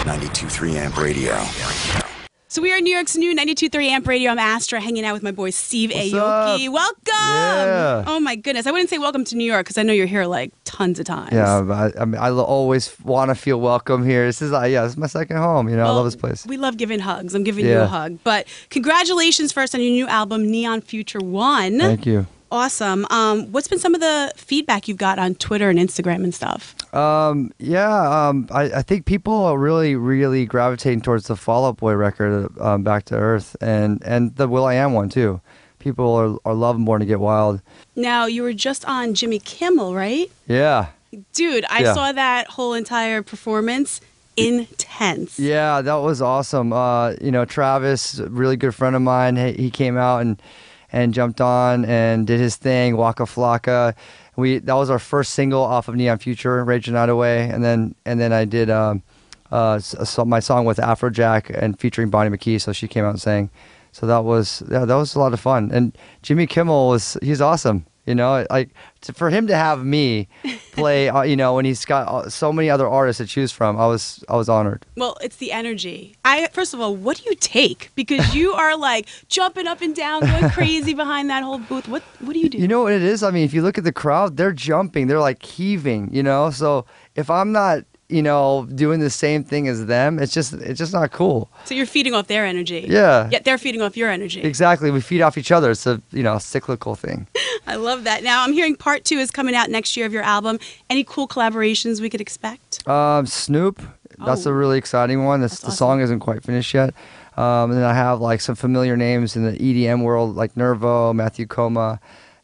92.3 Amp Radio. So we are New York's new 92.3 Amp Radio. I'm Astra, hanging out with my boy Steve Aoki. Welcome! Yeah. Oh my goodness. I wouldn't say welcome to New York because I know you're here like tons of times. Yeah, I always want to feel welcome here. This is it's my second home. I love this place. We love giving hugs. I'm giving you a hug. But congratulations first on your new album, Neon Future 1. Thank you. Awesome. What's been some of the feedback you've got on Twitter and Instagram and stuff? I think people are really gravitating towards the Fall Out Boy record, Back to Earth, and the will.i.am one too. People are loving Born to Get Wild. Now, you were just on Jimmy Kimmel, right? Yeah. Dude, I saw that whole entire performance. Intense. Yeah, that was awesome. Travis, a really good friend of mine, he came out and jumped on and did his thing, Waka Flocka. That was our first single off of Neon Future, Rage the Night Away, and then I did my song with Afrojack and featuring Bonnie McKee, so she came out and sang. So that was a lot of fun. And Jimmy Kimmel he's awesome. For him to have me play, when he's got so many other artists to choose from, I was honored. Well, it's the energy. First of all, what do you take? Because you are like jumping up and down, going crazy behind that whole booth. What do you do? You know what it is? I mean, if you look at the crowd, they're jumping, they're like heaving. So if I'm not, doing the same thing as them, it's just not cool. So you're feeding off their energy. Yeah. Yet they're feeding off your energy. Exactly. We feed off each other. It's a cyclical thing. I love that. Now I'm hearing part 2 is coming out next year of your album. Any cool collaborations we could expect? Snoop. That's a really exciting one. The song isn't quite finished yet. And then I have like some familiar names in the EDM world, like Nervo, Matthew Coma,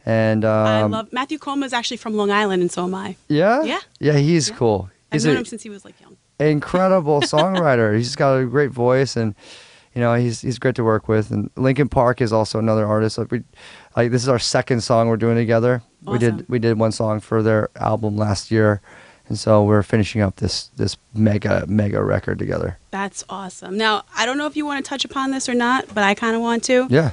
and I love Matthew Coma is actually from Long Island, and so am I. Yeah. Yeah. Yeah, he's cool. I've known him since he was like young. Incredible songwriter. He's got a great voice, and he's great to work with. And Linkin Park is also another artist. This is our second song we're doing together. Awesome. We did one song for their album last year, and so we're finishing up this mega record together. That's awesome. Now I don't know if you want to touch upon this or not, but I kind of want to. Yeah.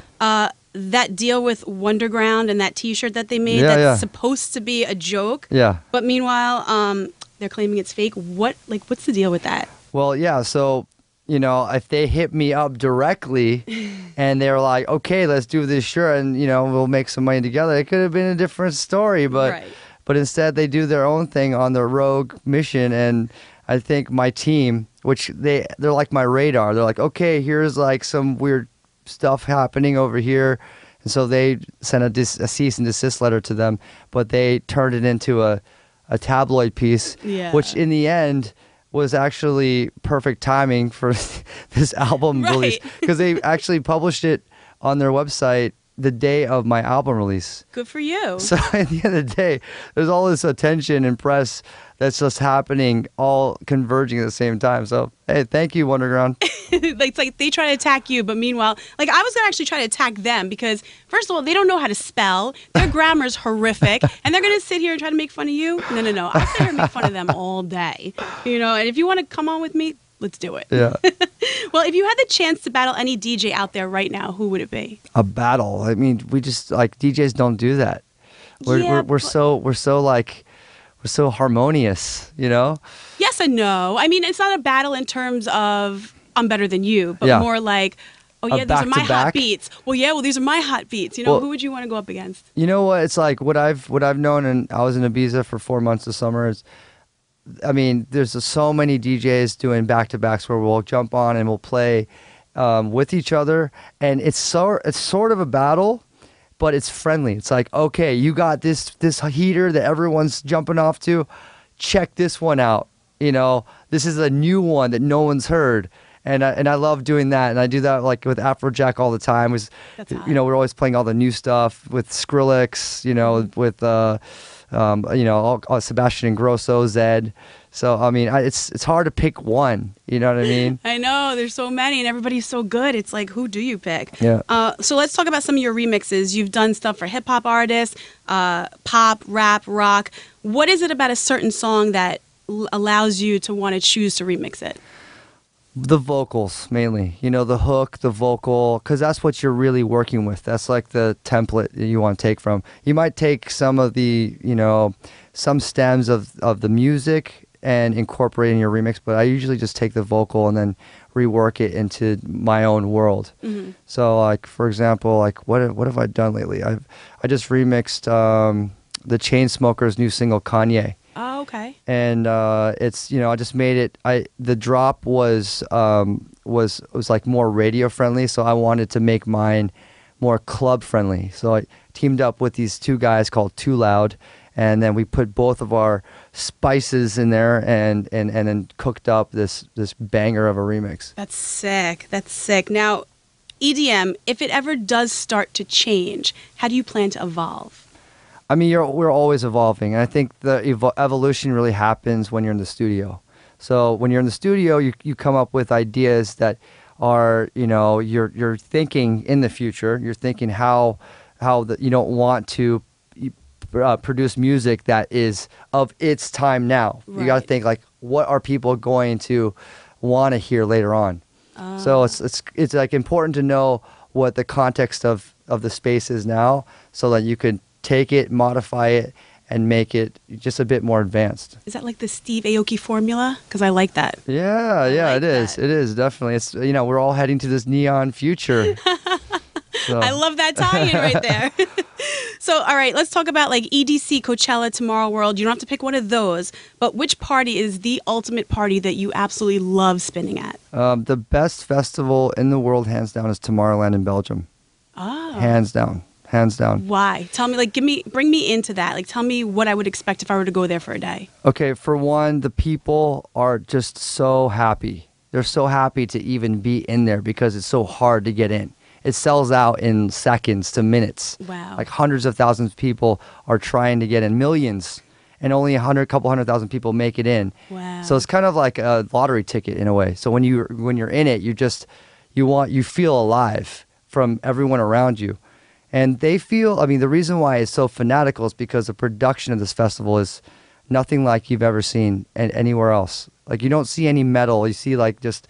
That deal with Wunderground and that T-shirt that they made that's supposed to be a joke. Yeah. But meanwhile, they're claiming it's fake. What's the deal with that? Well, yeah. So, if they hit me up directly and they're like, okay, let's do this shirt and, we'll make some money together, it could have been a different story. But instead they do their own thing on their rogue mission. And I think my team, which they're like my radar. They're like, okay, here's like some weird stuff happening over here. And so they sent a cease and desist letter to them, but they turned it into a tabloid piece, which in the end was actually perfect timing for this album release, because they actually published it on their website the day of my album release. Good for you. So at the end of the day, there's all this attention and press that's just happening, all converging at the same time. So, hey, thank you, Wunderground. It's like they try to attack you, but meanwhile, like I was going to actually try to attack them because, first of all, they don't know how to spell. Their grammar's horrific. And they're going to sit here and try to make fun of you? No. I'll sit here and make fun of them all day. And if you want to come on with me, let's do it. Yeah. Well, if you had the chance to battle any DJ out there right now, who would it be? A battle. I mean, we just DJs don't do that. We're so harmonious, Yes and no. I mean, it's not a battle in terms of I'm better than you, but more like, oh yeah, these are my hot beats. Well, these are my hot beats. Who would you want to go up against? You know what? It's like what I've known, and I was in Ibiza for 4 months this summer. There's so many DJs doing back-to-backs where we'll jump on and we'll play with each other, and it's sort of a battle, but it's friendly. It's like, okay, you got this heater that everyone's jumping off to. Check this one out. This is a new one that no one's heard. And I love doing that, and I do that like with Afrojack all the time. We're always playing all the new stuff with Skrillex, with Sebastian Ingrosso, Zed. So it's hard to pick one. You know what I mean? I know there's so many, and everybody's so good. It's like, who do you pick? Yeah. So let's talk about some of your remixes. You've done stuff for hip hop artists, pop, rap, rock. What is it about a certain song that allows you to want to choose to remix it? The vocals, mainly. The hook, the vocal, because that's what you're really working with. That's like the template that you want to take from. You might take some of the, some stems of the music and incorporate in your remix, but I usually just take the vocal and then rework it into my own world. Mm-hmm. So like, for example, like what have I done lately? I just remixed the Chainsmokers' new single Kanye. Oh, okay. And it's, I just made it. The drop was like more radio friendly, so I wanted to make mine more club friendly. So I teamed up with these two guys called Too Loud, and then we put both of our spices in there and then cooked up this banger of a remix. That's sick. That's sick. Now, EDM, if it ever does start to change, how do you plan to evolve? I mean, we're always evolving, and I think the evolution really happens when you're in the studio. So when you're in the studio, you come up with ideas that are, you're thinking in the future. You're thinking how you don't want to produce music that is of its time now. Right. You got to think like, what are people going to want to hear later on? So it's like important to know what the context of the space is now, so that you could take it, modify it, and make it just a bit more advanced. Is that like the Steve Aoki formula? Because I like that. Yeah, it is. It is, definitely. It's, we're all heading to this neon future. So. I love that tie-in right there. So, all right, let's talk about like EDC, Coachella, Tomorrow World. You don't have to pick one of those, but which party is the ultimate party that you absolutely love spinning at? The best festival in the world, hands down, is Tomorrowland in Belgium. Oh. Hands down. Why? Tell me, like, bring me into that. Like, tell me what I would expect if I were to go there for a day. Okay, for one, the people are just so happy. They're so happy to even be in there because it's so hard to get in. It sells out in seconds to minutes. Wow. Like hundreds of thousands of people are trying to get in, millions, and only a couple 100,000 people make it in. Wow. So it's kind of like a lottery ticket in a way. So when you're in it, you feel alive from everyone around you. And they feel, I mean, the reason why it's so fanatical is because the production of this festival is nothing like you've ever seen anywhere else. Like, you don't see any metal. You see, like, just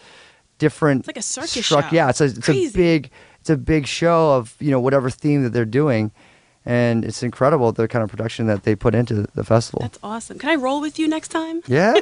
different... It's like a circus show. Yeah, it's a big show of, whatever theme that they're doing. And it's incredible, the kind of production that they put into the festival. That's awesome. Can I roll with you next time? Yeah.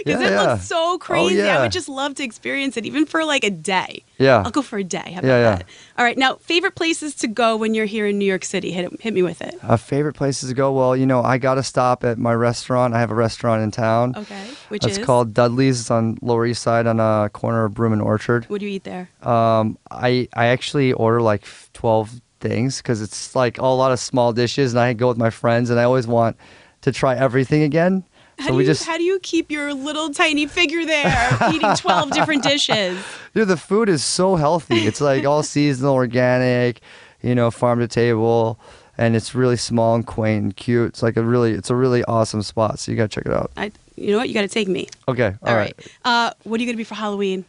Because it looks so crazy. Oh, yeah. I would just love to experience it, even for like a day. Yeah. I'll go for a day. How about that? All right. Now, favorite places to go when you're here in New York City? Hit me with it. Favorite places to go? Well, I got to stop at my restaurant. I have a restaurant in town. Okay. Which is? It's called Dudley's. It's on Lower East Side on a corner of Broome and Orchard. What do you eat there? I actually order like 12 things because it's like a lot of small dishes, and I go with my friends, and I always want to try everything again. How do you keep your little tiny figure there eating 12 different dishes? Dude, the food is so healthy. It's like all seasonal, organic, farm to table, and it's really small and quaint and cute. It's like a really awesome spot. So you gotta check it out. You know what? You gotta take me. Okay, all right. What are you gonna be for Halloween?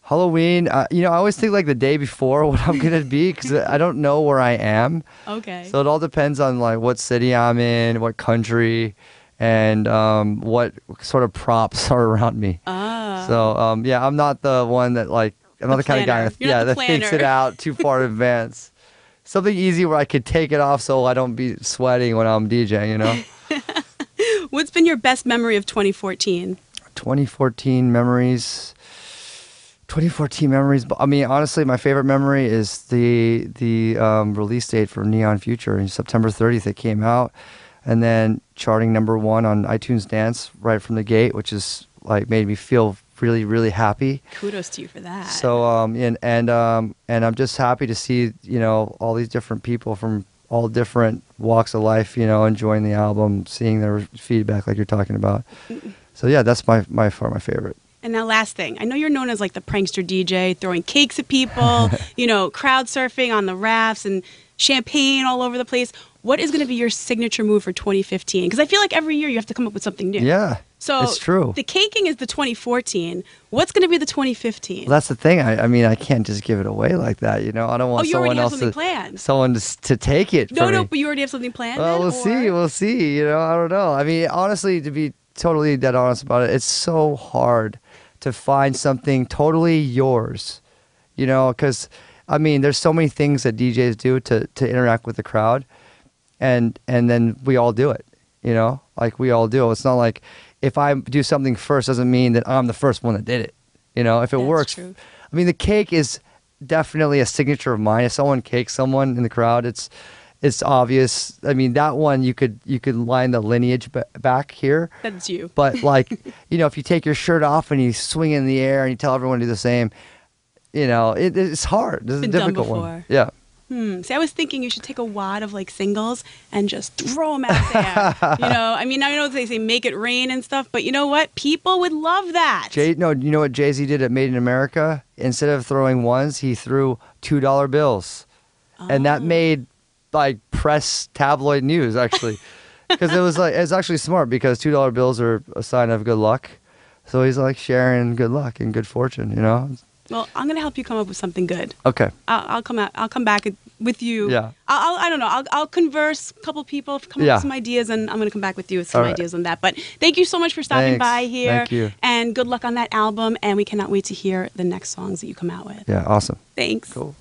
Halloween, I always think like the day before what I'm gonna be because I don't know where I am. Okay. So it all depends on like what city I'm in, what country, and what sort of props are around me. So I'm not the one that I'm not the kind of guy that thinks it out too far in advance. Something easy where I could take it off so I don't be sweating when I'm DJing. What's been your best memory of 2014? 2014 memories. I mean, honestly, my favorite memory is the release date for Neon Future. In September 30th, it came out, and then charting #1 on iTunes Dance right from the gate, which is like made me feel really, really happy. Kudos to you for that. So and I'm just happy to see all these different people from all different walks of life enjoying the album, seeing their feedback like you're talking about. So yeah, that's my favorite. And now, last thing, I know you're known as like the prankster DJ, throwing cakes at people, crowd surfing on the rafts and champagne all over the place. What is going to be your signature move for 2015? Because I feel like every year you have to come up with something new. Yeah, so it's true. The caking is the 2014. What's going to be the 2015? Well, that's the thing. I mean, I can't just give it away like that. I don't want someone else to take it. No, but you already have something planned. Well, we'll see. I don't know. I mean, honestly, to be totally dead honest about it, it's so hard to find something totally yours, because I mean, there's so many things that DJs do to interact with the crowd, and then we all do it, you know, like we all do. It's not like if I do something first doesn't mean that I'm the first one that did it. You know, if it works. True. I mean, the cake is definitely a signature of mine. If someone cakes someone in the crowd, it's obvious. I mean, that one you could line the lineage back here. That's you. But like, you know, if you take your shirt off and you swing it in the air and you tell everyone to do the same, you know, it's hard. This is a difficult one. Yeah. See, I was thinking you should take a wad of like singles and just throw them out there. You know, I mean, I know they say make it rain and stuff, but you know what? People would love that. You know what Jay-Z did at Made in America? Instead of throwing ones, he threw $2 bills. And that made like press tabloid news actually. Because it's actually smart because $2 bills are a sign of good luck. So he's like sharing good luck and good fortune, you know? Well, I'm gonna help you come up with something good. Okay. I'll come back with you. Yeah. I don't know. I'll converse a couple people, come up with some ideas, and I'm gonna come back with you with some ideas on that. But thank you so much for stopping by here. Thank you. And good luck on that album. And we cannot wait to hear the next songs that you come out with. Yeah. Awesome. Thanks. Cool.